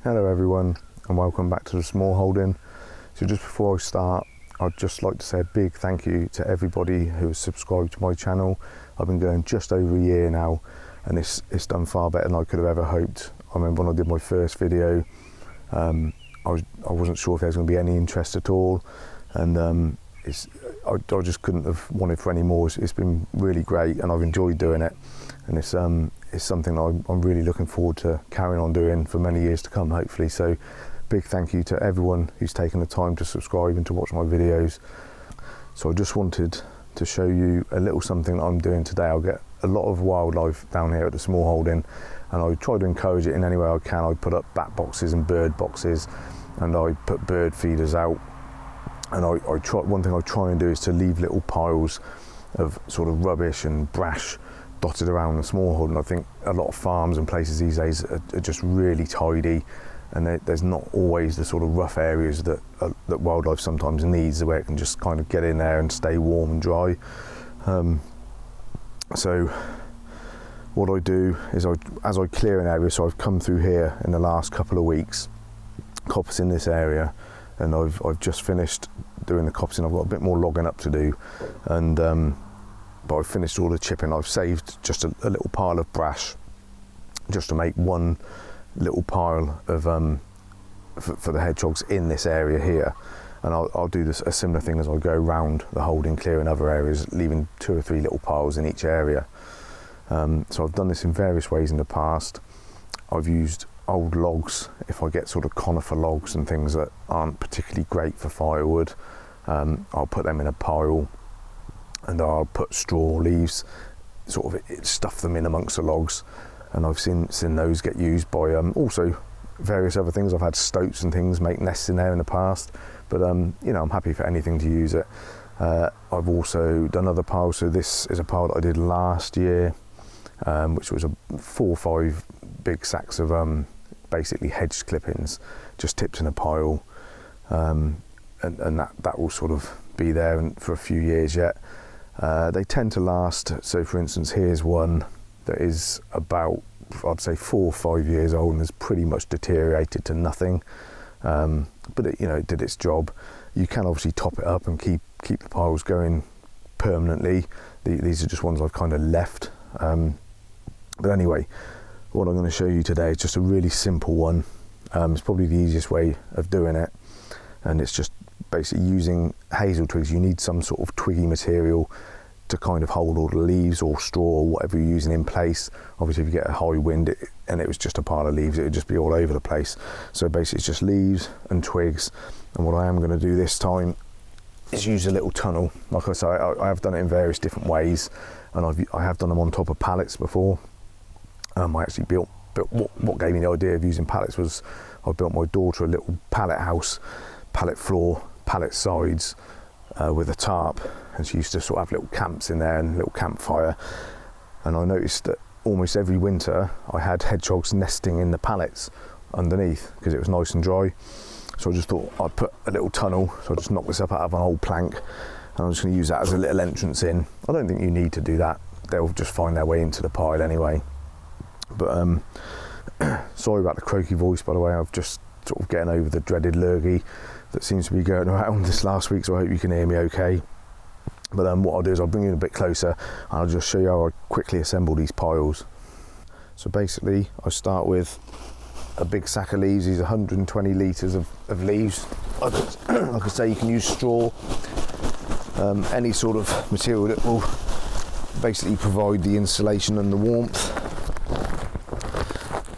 Hello everyone and welcome back to the Smallholding. So just before I start, I'd just like to say a big thank you to everybody who has subscribed to my channel. I've been going just over a year now and it's done far better than I could have ever hoped. I remember when I did my first video, I wasn't sure if there was going to be any interest at all, and I just couldn't have wanted for any more. It's been really great and I've enjoyed doing it, and it's something I'm really looking forward to carrying on doing for many years to come, hopefully. So big thank you to everyone who's taken the time to subscribe and to watch my videos. So I just wanted to show you a little something I'm doing today. I'll get a lot of wildlife down here at the Smallholding, and I try to encourage it in any way I can. I put up bat boxes and bird boxes, and I put bird feeders out, and one thing I try and do is to leave little piles of sort of rubbish and brash dotted around the Smallholding. I think a lot of farms and places these days are just really tidy, and there's not always the sort of rough areas that wildlife sometimes needs, where it can just kind of get in there and stay warm and dry. So what I do is as I clear an area, so I've come through here in the last couple of weeks, coppicing this area, and I've just finished doing the coppicing. I've got a bit more logging up to do, and but I've finished all the chipping. I've saved just a little pile of brash just to make one little pile of for the hedgehogs in this area here, and I'll do a similar thing as I go round the holding, clearing other areas, leaving 2 or 3 little piles in each area. So I've done this in various ways in the past. I've used old logs. If I get sort of conifer logs and things that aren't particularly great for firewood, I'll put them in a pile, and I'll put straw leaves, sort of stuff them in amongst the logs, and I've seen those get used by also various other things. I've had stoats and things make nests in there in the past, but you know, I'm happy for anything to use it. I've also done other piles. So this is a pile that I did last year, which was 4 or 5 big sacks of basically hedge clippings just tipped in a pile, and that will sort of be there for a few years yet. They tend to last. So for instance, here's one that is about, I'd say 4 or 5 years old and has pretty much deteriorated to nothing, but it did its job. You can obviously top it up and keep the piles going permanently. These are just ones I've kind of left, but anyway, what I'm going to show you today is just a really simple one. It's probably the easiest way of doing it, and it's just basically using hazel twigs. You need some sort of twiggy material to kind of hold all the leaves or straw or whatever you're using in place. Obviously if you get a high wind and it was just a pile of leaves, it would just be all over the place. So basically it's just leaves and twigs, and what I am going to do this time is use a little tunnel. Like I say, I have done it in various different ways, and I have done them on top of pallets before. I actually built what gave me the idea of using pallets was I built my daughter a little pallet house, pallet floor, pallet sides, with a tarp, and she used to sort of have little camps in there and a little campfire, and I noticed that almost every winter I had hedgehogs nesting in the pallets underneath because it was nice and dry. So I just thought I'd put a little tunnel, so I just knocked this up out of an old plank, and I'm just going to use that as a little entrance in. I don't think you need to do that, they'll just find their way into the pile anyway. But sorry about the croaky voice, by the way. I've just sort of getting over the dreaded lurgy that seems to be going around this last week, so I hope you can hear me okay. But what I'll do is I'll bring you in a bit closer and I'll just show you how I quickly assemble these piles. So basically I start with a big sack of leaves. These are 120 litres of leaves. Like I say, you can use straw, any sort of material that will basically provide the insulation and the warmth.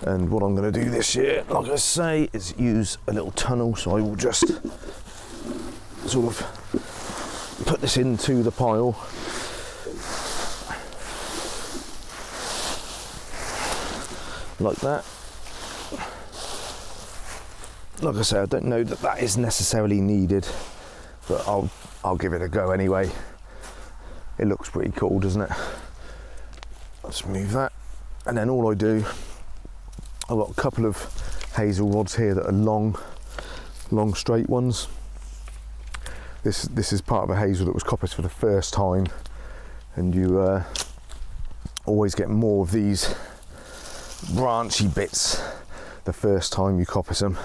And what I'm going to do this year, like I say, is use a little tunnel. So I will just sort of put this into the pile, like that. Like I say, I don't know that is necessarily needed, but I'll give it a go anyway. It looks pretty cool, doesn't it? Let's move that, and then all I do, I've got a couple of hazel rods here that are long straight ones. This is part of a hazel that was coppiced for the first time, and you always get more of these branchy bits the first time you coppice them.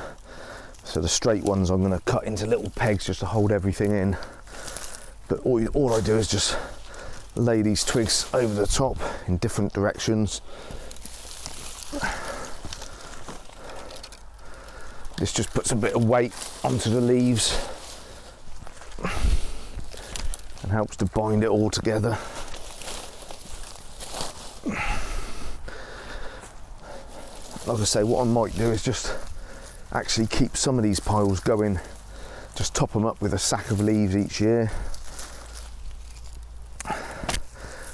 So the straight ones I'm going to cut into little pegs just to hold everything in. But all I do is just lay these twigs over the top in different directions. This just puts a bit of weight onto the leaves and helps to bind it all together. Like I say, what I might do is just actually keep some of these piles going, just top them up with a sack of leaves each year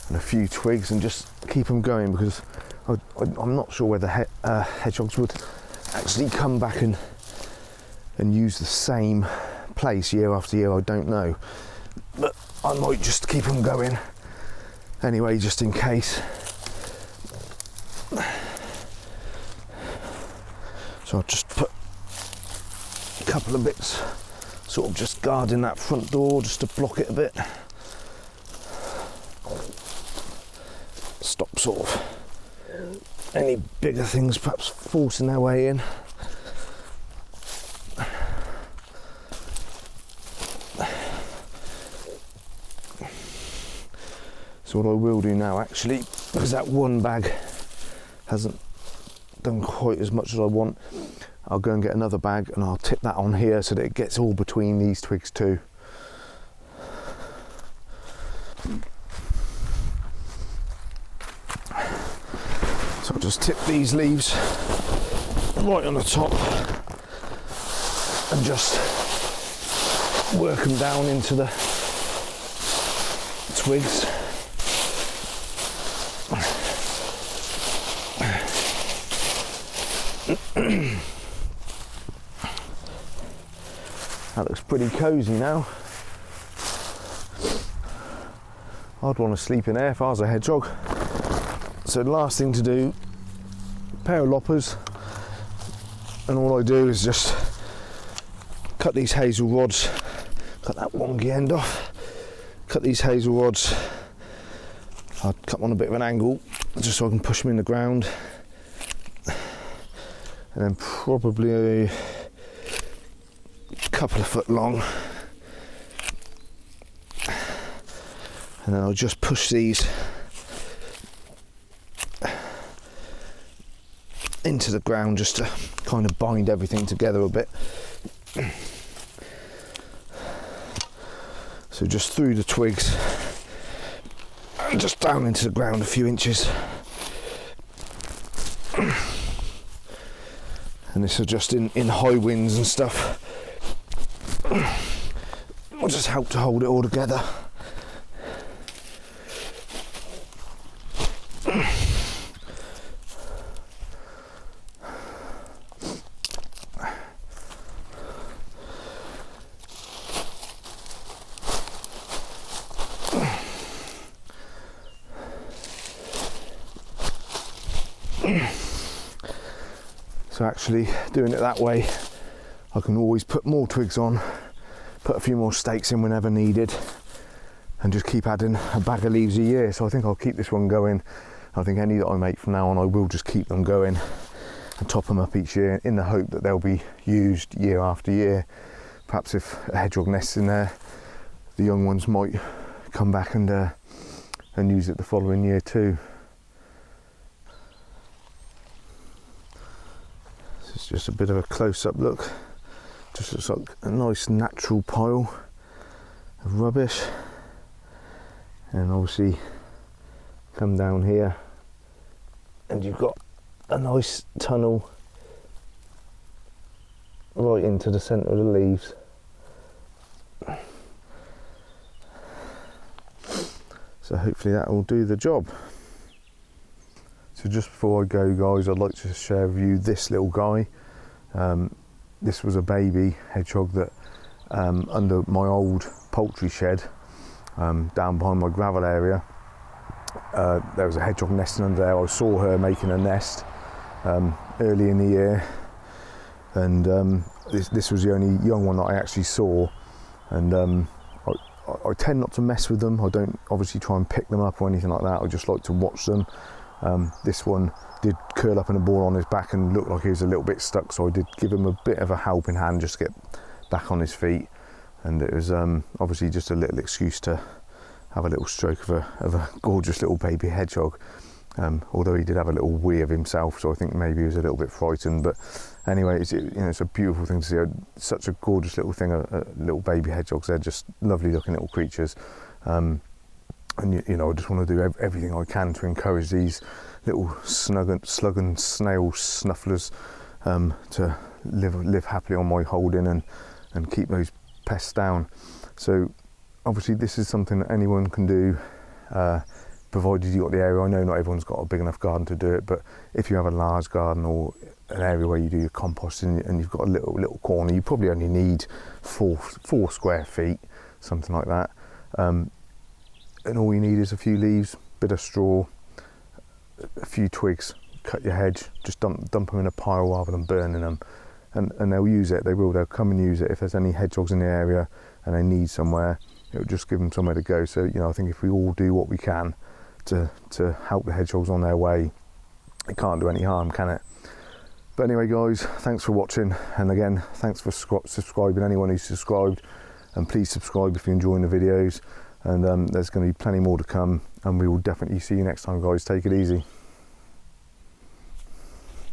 and a few twigs, and just keep them going, because I'm not sure whether hedgehogs would actually come back and use the same place year after year. I don't know, but I might just keep them going anyway, just in case. So I'll just put a couple of bits sort of just guarding that front door, just to block it a bit, stop sort of any bigger things perhaps forcing their way in. So what I will do now, actually, because that one bag hasn't done quite as much as I want, I'll go and get another bag and I'll tip that on here so that it gets all between these twigs too. So I'll just tip these leaves right on the top and just work them down into the twigs. That looks pretty cosy now. I'd want to sleep in there if I was a hedgehog. So the last thing to do, a pair of loppers, and all I do is just cut these hazel rods, cut that wonky end off, cut these hazel rods. I'll cut them on a bit of an angle just so I can push them in the ground, and then probably a couple of foot long, and then I'll just push these into the ground just to kind of bind everything together a bit. So just through the twigs and just down into the ground a few inches. And this will just in high winds and stuff will just help to hold it all together. So actually doing it that way, I can always put more twigs on, put a few more stakes in whenever needed, and just keep adding a bag of leaves a year. So I think I'll keep this one going. I think any that I make from now on, I will just keep them going and top them up each year in the hope that they'll be used year after year. Perhaps if a hedgehog nests in there, the young ones might come back and use it the following year too. It's just a bit of a close-up look. Just looks like a nice natural pile of rubbish. And obviously come down here and you've got a nice tunnel right into the centre of the leaves. So hopefully that will do the job. So just before I go, guys, I'd like to share with you this little guy. This was a baby hedgehog that under my old poultry shed down behind my gravel area, there was a hedgehog nesting under there. I saw her making a nest early in the year, and this was the only young one that I actually saw. And I tend not to mess with them. I don't obviously try and pick them up or anything like that. I just like to watch them. This one did curl up in a ball on his back and looked like he was a little bit stuck, so I did give him a bit of a helping hand just to get back on his feet. And it was obviously just a little excuse to have a little stroke of a gorgeous little baby hedgehog. Although he did have a little wee of himself, so I think maybe he was a little bit frightened. But anyway, it's a beautiful thing to see. Such a gorgeous little thing, little baby hedgehogs. They're just lovely looking little creatures. And I just want to do everything I can to encourage these little slug and snail snufflers to live happily on my holding and keep those pests down. So obviously this is something that anyone can do, provided you've got the area. I know not everyone's got a big enough garden to do it, but if you have a large garden or an area where you do your composting and you've got a little corner, you probably only need 4 square feet, something like that. And all you need is a few leaves, bit of straw, a few twigs, cut your hedge, just dump them in a pile rather than burning them. And they'll use it, they'll come and use it. If there's any hedgehogs in the area and they need somewhere, it'll just give them somewhere to go. So, I think if we all do what we can to help the hedgehogs on their way, it can't do any harm, can it? But anyway, guys, thanks for watching. And again, thanks for subscribing, anyone who's subscribed. And please subscribe if you're enjoying the videos. And there's going to be plenty more to come. And we will definitely see you next time, guys. Take it easy.